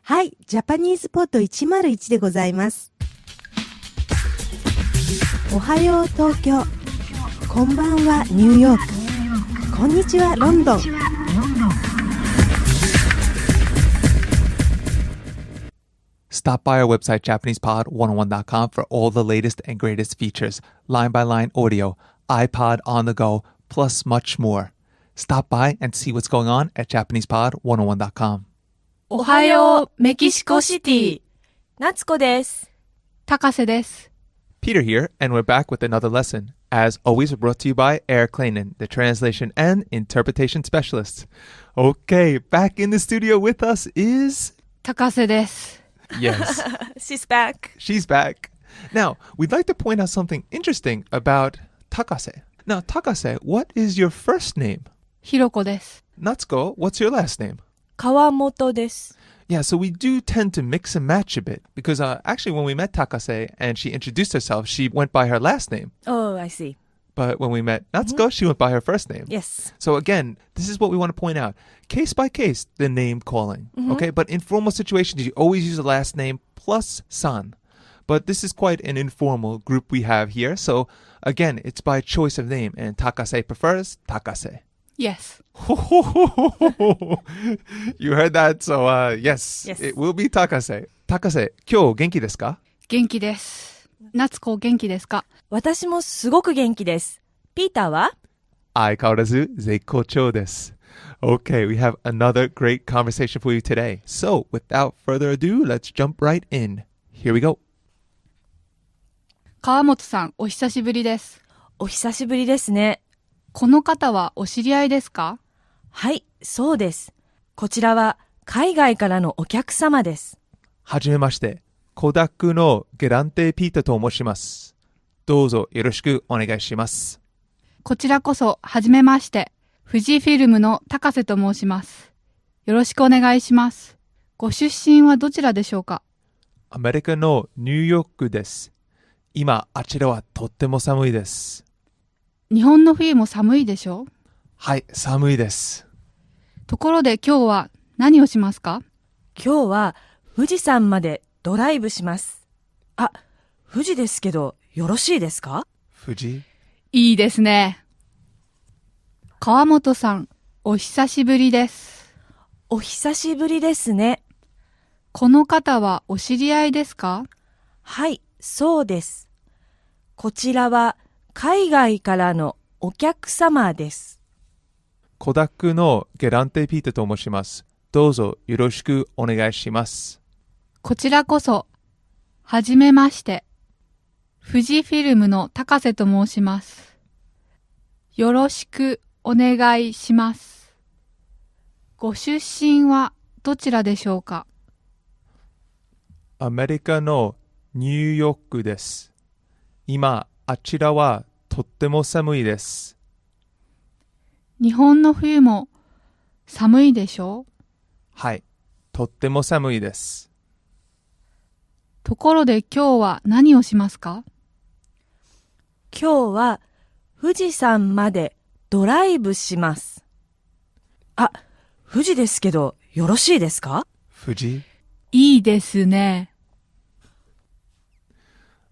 はい、ジャパニーズポッド101でございます。おはよう東京、こんばんはニューヨーク、こんにちはロンドン。Stop by our website, JapanesePod101.com for all the latest and greatest features, line-by-line audio, iPod on the go, plus much more. Stop by and see what's going on at JapanesePod101.com. おはようメキシコシティ、夏子です。高瀬です。Peter here, and we're back with another lesson. As always, brought to you by Eric Clayton, the translation and interpretation specialist. Okay, back in the studio with us is... 高瀬です。Yes. She's back. She's back. Now, we'd like to point out something interesting about Takase. Now, Takase, what is your first name? ひろこです。Natsuko, what's your last name? 川本です。Yeah, so we do tend to mix and match a bit because actually when we met Takase and she introduced herself, she went by her last name. Oh, I see. But when we met Natsuko, she went by her first name. Yes. So again, this is what we want to point out. Case by case, the name calling. Okay, but in formal situations, you always use the last name plus san. But this is quite an informal group we have here. So again, it's by choice of name. And Takase prefers Takase. Yes. You heard that, so yes, it will be Takase. Takase, 今日元気ですか？元気です。夏子元気ですか？私もすごく元気です。ピーターは？相変わらず絶好調です。Okay, we have another great conversation for you today. So, without further ado, let's jump right in. Here we go. 川本さん、お久しぶりです。お久しぶりですね。この方はお知り合いですか？はい、そうです。こちらは海外からのお客様です。はじめまして、コダックのゲランテピータと申します。どうぞよろしくお願いします。こちらこそ、はじめまして。富士フィルムの高瀬と申します。よろしくお願いします。ご出身はどちらでしょうか？アメリカのニューヨークです。今、あちらはとっても寒いです。日本の冬も寒いでしょ？はい、寒いです。ところで今日は何をしますか？今日は富士山までドライブします。あ、富士ですけどよろしいですか？富士？いいですね。川本さん、お久しぶりです。お久しぶりですね。この方はお知り合いですか？はい、そうです。こちらは海外からのお客様です。コダックのゲランテピータと申します。どうぞよろしくお願いします。こちらこそ、はじめまして。富士フィルムの高瀬と申します。よろしくお願いします。ご出身はどちらでしょうか？アメリカのニューヨークです。今、あちらはとっても寒いです。日本の冬も寒いでしょう？はい、とっても寒いです。ところで今日は何をしますか？今日は富士山までドライブします。あ、富士ですけどよろしいですか？富士？いいですね。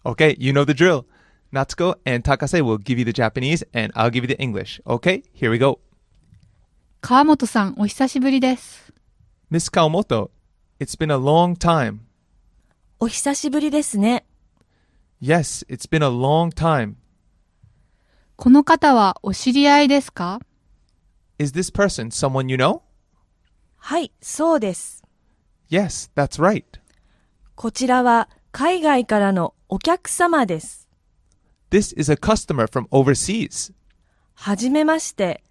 Okay, you know the drill. Natsuko and Takase will give you the Japanese and I'll give you the English. Okay, here we go. 川本さん、お久しぶりです。Miss Kawamoto, it's been a long time. お久しぶりですね。Yes, it's been a long time. この方はお知り合いですか？ Is this person someone you know? はい、そうです。Yes, that's right. こちらは海外からのお客様です。This is a customer from overseas. はじめまして。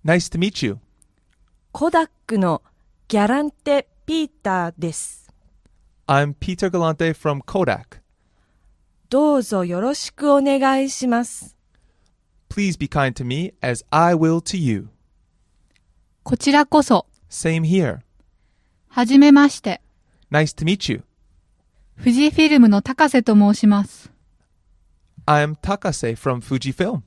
Nice to meet you. コダックのギャランテピーターです。I'm Peter Galante from Kodak. どうぞよろしくお願いします。Please be kind to me as I will to you. こちらこそ。Same here. はじめまして。Nice to meet you. 富士フィルムの高瀬と申します。I'm Takase from Fujifilm.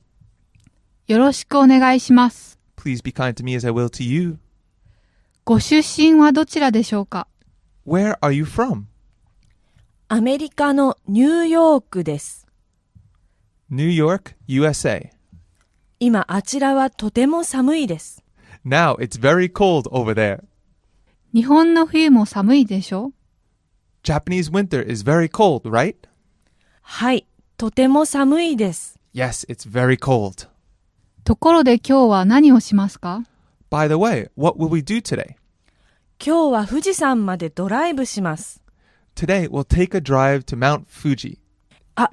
よろしくお願いします。Please be kind to me as I will to you. ご出身はどちらでしょうか？ Where are you from? アメリカのニューヨークです。New York, USA. 今あちらはとても寒いです。Now it's very cold over there. 日本の冬も寒いでしょ？ Japanese winter is very cold, right? はい、とても寒いです。Yes, it's very cold. ところで今日は何をしますか？ By the way, what will we do today? 今日は富士山までドライブします。Today we'll take a drive to Mount Fuji. あ、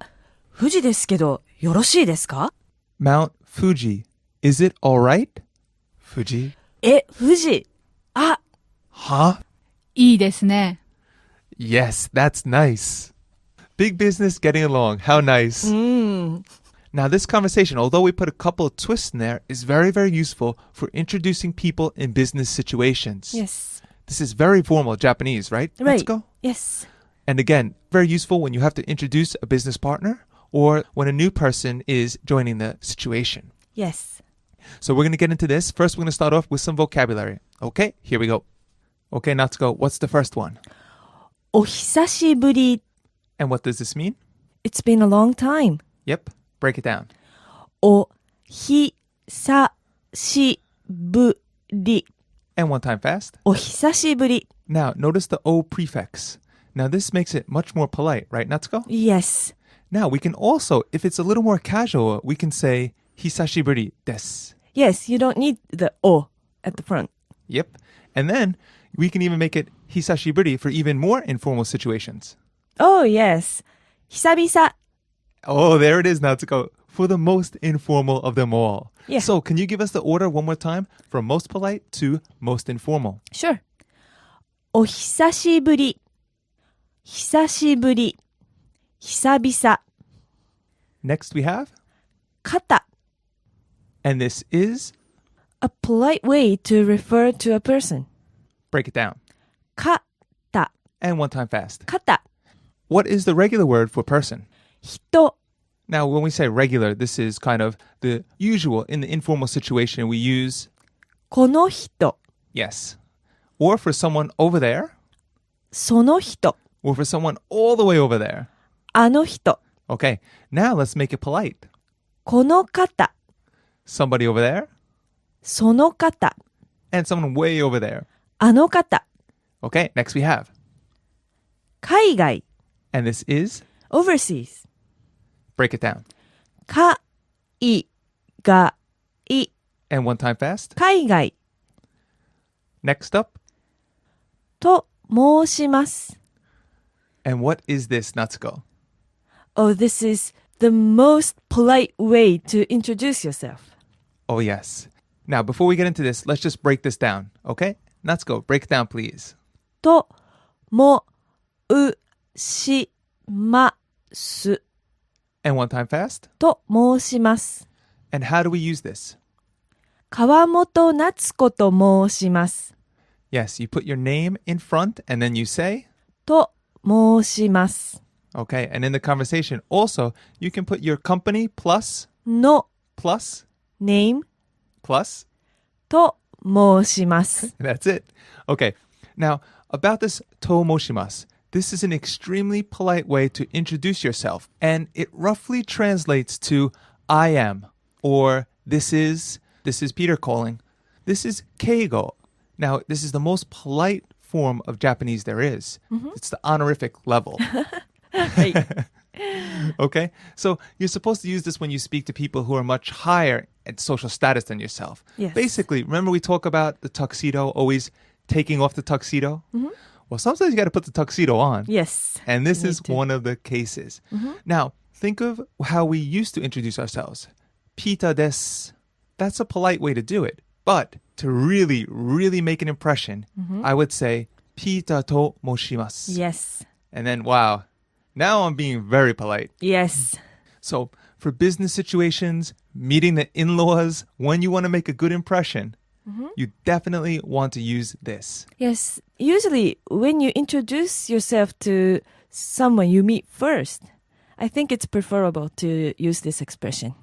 富士ですけど、よろしいですか？ Mount Fuji. Is it alright? Fuji? 富士。あ、Huh? いいですね。Yes, that's nice. Big business getting along. How nice. Now, this conversation, although we put a couple of twists in there, is very, very useful for introducing people in business situations. Yes. This is very formal Japanese, right? Right. Let's go. Yes. And again, very useful when you have to introduce a business partner or when a new person is joining the situation. Yes. So we're going to get into this. First, we're going to start off with some vocabulary. Okay, here we go. Okay, Natsuko, what's the first one? お久しぶり。 And what does this mean? It's been a long time. Yep, break it down. おひさしぶり。 And one time fast. お久しぶり。 Now, notice the O prefix. Now, this makes it much more polite, right, Natsuko? Yes. Now, we can also, if it's a little more casual, we can say, hisashiburi desu. Yes, you don't need the O at the front. Yep. And then, we can even make it hisashiburi for even more informal situations. Oh, yes. 久々。 Oh, there it is, Natsuko. For the most informal of them all. Yeah. So, can you give us the order one more time from most polite to most informal? Sure. お久しぶり。久しぶり。久々。 Next, we have, 肩。 and this is, A polite way to refer to a person. break it down. 肩。 And one time fast. 肩。 What is the regular word for person? 人。 Now, when we say regular, this is kind of the usual in the informal situation we use, この人。 yes. Or for someone over there, その人。 or for someone all the way over there. あの人。 Okay, now let's make it polite. この方。 Somebody over there, その方。 and someone way over there. あの方。 Okay, next we have, 海外。 and this is, overseas. break it down. 海外。 And one time fast. 海外。 Next up, と申します。 and what is this, Natsuko? Oh, this is the most polite way to introduce yourself. Oh, yes. Now, before we get into this, let's just break this down, okay? Natsuko, break it down, please. と申します。 And one time fast. と申します。 And how do we use this? 川本夏子と申します。 Yes, you put your name in front and then you say, と申します。 okay, and in the conversation, also, you can put your company plus, の plus, name plus, と申します。 and that's it. Okay, now, about this tomoshimasu, this is an extremely polite way to introduce yourself, and it roughly translates to I am, or this is Peter calling. This is keigo. Now, this is the most polite form of Japanese there is. It's the honorific level. Okay? So you're supposed to use this when you speak to people who are much higher in social status than yourself. Yes. Basically, remember we talk about the tuxedo, always taking off the tuxedo? Well, sometimes you got to put the tuxedo on. Yes. And this you is need to. one of the cases. Now, think of how we used to introduce ourselves. Pita desu. That's a polite way to do it. But to really, really make an impression, I would say, Pita to moshimasu. Yes. And then, wow, now I'm being very polite. Yes. So for business situations, meeting the in-laws, when you want to make a good impression, you definitely want to use this. Yes. Usually, when you introduce yourself to someone you meet first, I think it's preferable to use this expression.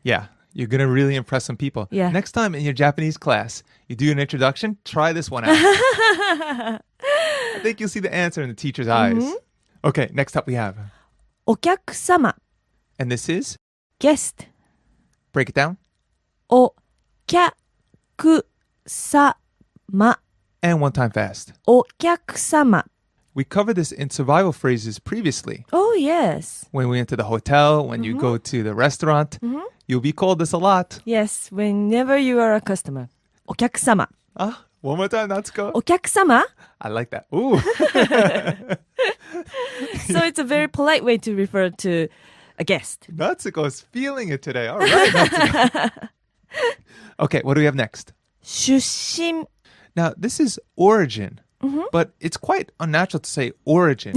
Yeah, You're going to really impress some people. Yeah. Next time in your Japanese class, you do an introduction, try this one out. I think you'll see the answer in the teacher's eyes. Okay, next up we have. お客様 And this is, guest break it down. お客様 And one time fast. お客様 We covered this in survival phrases previously. Oh, yes. When we went to the hotel, when you go to the restaurant, you'll be called this a lot. Yes, whenever you are a customer. お客様 Ah, one more time, Natsuko. お客様 I like that. Ooh. So it's a very polite way to refer to a guest. Natsuko's feeling it today. All right, Natsuko. Okay, what do we have next? 出身 Now, this is origin, but it's quite unnatural to say origin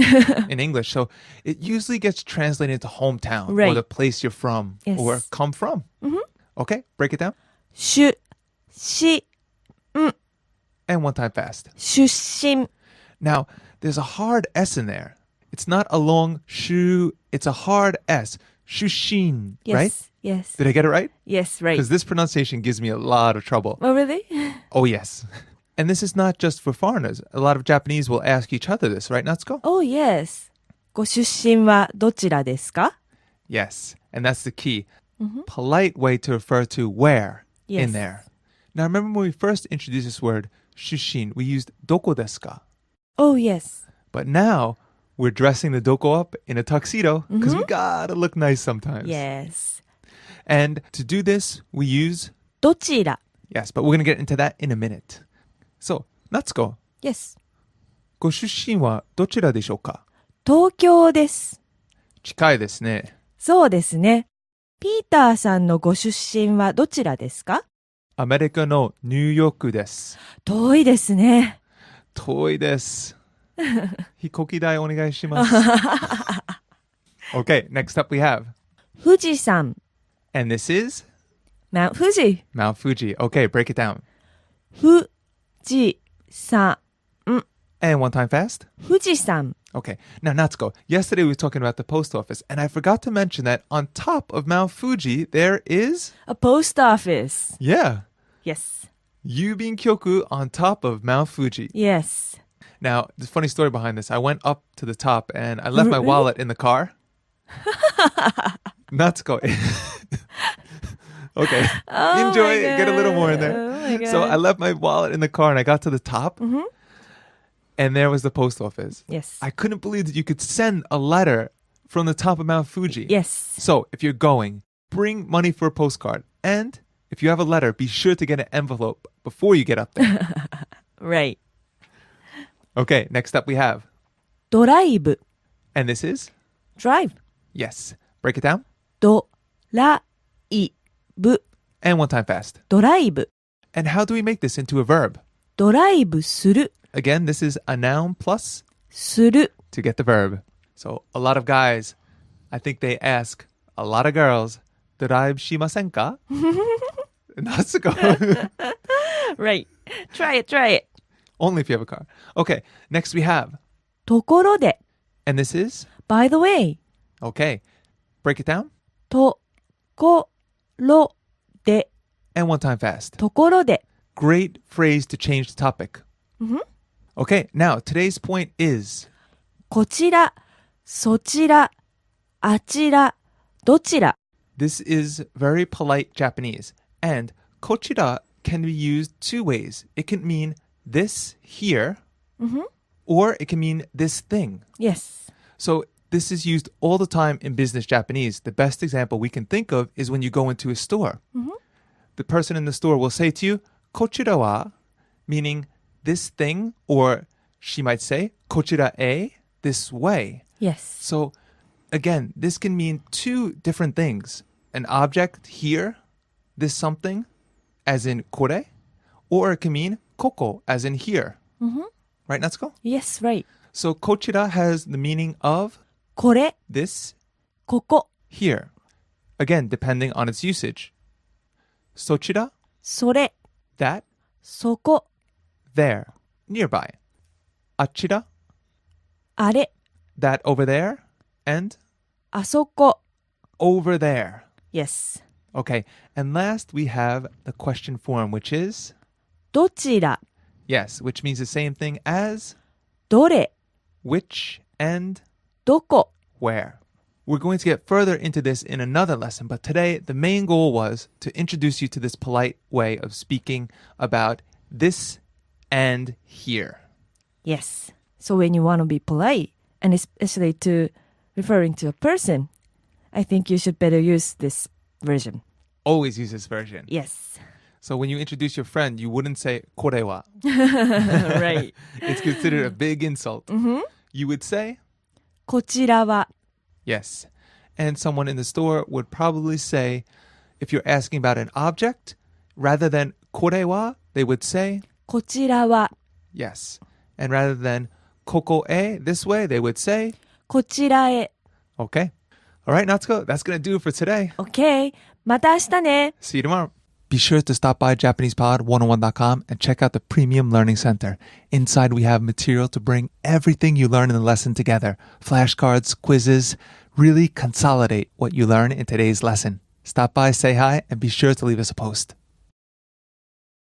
in English. So it usually gets translated into hometown or Right. the place you're from Yes. or come from. Okay, break it down. 出身 And one time fast. 出身 Now, there's a hard S in there. It's not a long shu, it's a hard S. Shushin, Yes, right? yes. Did I get it right? Yes, right. Because this pronunciation gives me a lot of trouble. Oh, really? Oh, yes. And this is not just for foreigners. A lot of Japanese will ask each other this, right, Natsuko? Oh, yes. ご出身はどちらですか Yes. And that's the key. Polite way to refer to where Yes. in there. Now, remember when we first introduced this word, shushin, we used doko desu ka? Oh, yes. But now, we're dressing the doko up in a tuxedo because we gotta look nice sometimes. Yes. And to do this, we use, どちら yes, but we're gonna get into that in a minute. So, Natsuko, Yes. ご出身はどちらでしょうか? 東京です。近いですね。そうですね。ピーターさんのご出身はどちらですかアメリカのニューヨークです。遠いですね。遠いです。飛行機代お願いします。Okay, next up we have. 富士山 And this is Mount Fuji Mount Fuji. Okay, break it down. 富士山 And one time fast. 富士山 Okay, now Natsuko, yesterday we were talking about the post office, and I forgot to mention that on top of Mount Fuji, there is, A post office yeah, Yes Yubin Kyoku on top of Mount Fuji. Yes Now, there's a funny story behind this. I went up to the top and I left my Really? wallet in the car. Natsuko. Okay. Oh Enjoy my it. Get a little more in God. there. Oh my So God. I left my wallet in the car and I got to the top. And there was the post office. Yes I couldn't believe that you could send a letter from the top of Mount Fuji. Yes So if you're going, bring money for a postcard. And if you have a letter, be sure to get an envelope before you get up there. Right Okay, next up we have. ドライブ And this is? Drive Yes. Break it down. ドライブ And one time fast. ドライブ And how do we make this into a verb? ドライブする Again, this is a noun plus する to get the verb. So a lot of guys, I think they ask a lot of girls, ドライブしませんか? Natsuko. Right Try it Only if you have a car. Okay, next we have. ところで And this is? By the way Okay. Break it down. ところで And one time fast. ところで Great phrase to change the topic. Okay, now today's point is こちらそちらあちらどちら this is very polite Japanese. And kochira can be used two ways. It can mean this here, or it can mean this thing. Yes So this is used all the time in business Japanese. The best example we can think of is when you go into a store. The person in the store will say to you, kochira wa, meaning this thing, or she might say, kochira e, this way. Yes So again, this can mean two different things. An object here, this something, as in kore, or it can mean koko, as in here. Right, Natsuko? Yes right So kochira has the meaning of これ this ここ here. Again, depending on its usage. Sochira, それ that, そこ there, nearby. Achira, あれ that over there, and あそこ over there. Yes Okay. And last, we have the question form, which is, どちら yes, which means the same thing as どれ which and どこ where. We're going to get further into this in another lesson, but today the main goal was to introduce you to this polite way of speaking about this and here. Yes. So when you want to be polite, and especially to referring to a person, I think you should better use this version. Always use this version. Yes. So when you introduce your friend, you wouldn't say これは. Right. It's considered a big insult. Mm-hmm. You would say, こちらは yes. And someone in the store would probably say, if you're asking about an object, rather than これは, they would say, こちらは yes. And rather than ここへ, this way, they would say, こちらへ okay. All right, Natsuko, that's going to do it for today. OK また明日ね See you tomorrow. Be sure to stop by JapanesePod101.com and check out the Premium Learning Center. Inside, we have material to bring everything you learn in the lesson together. Flashcards, quizzes, really consolidate what you learn in today's lesson. Stop by, say hi, and be sure to leave us a post.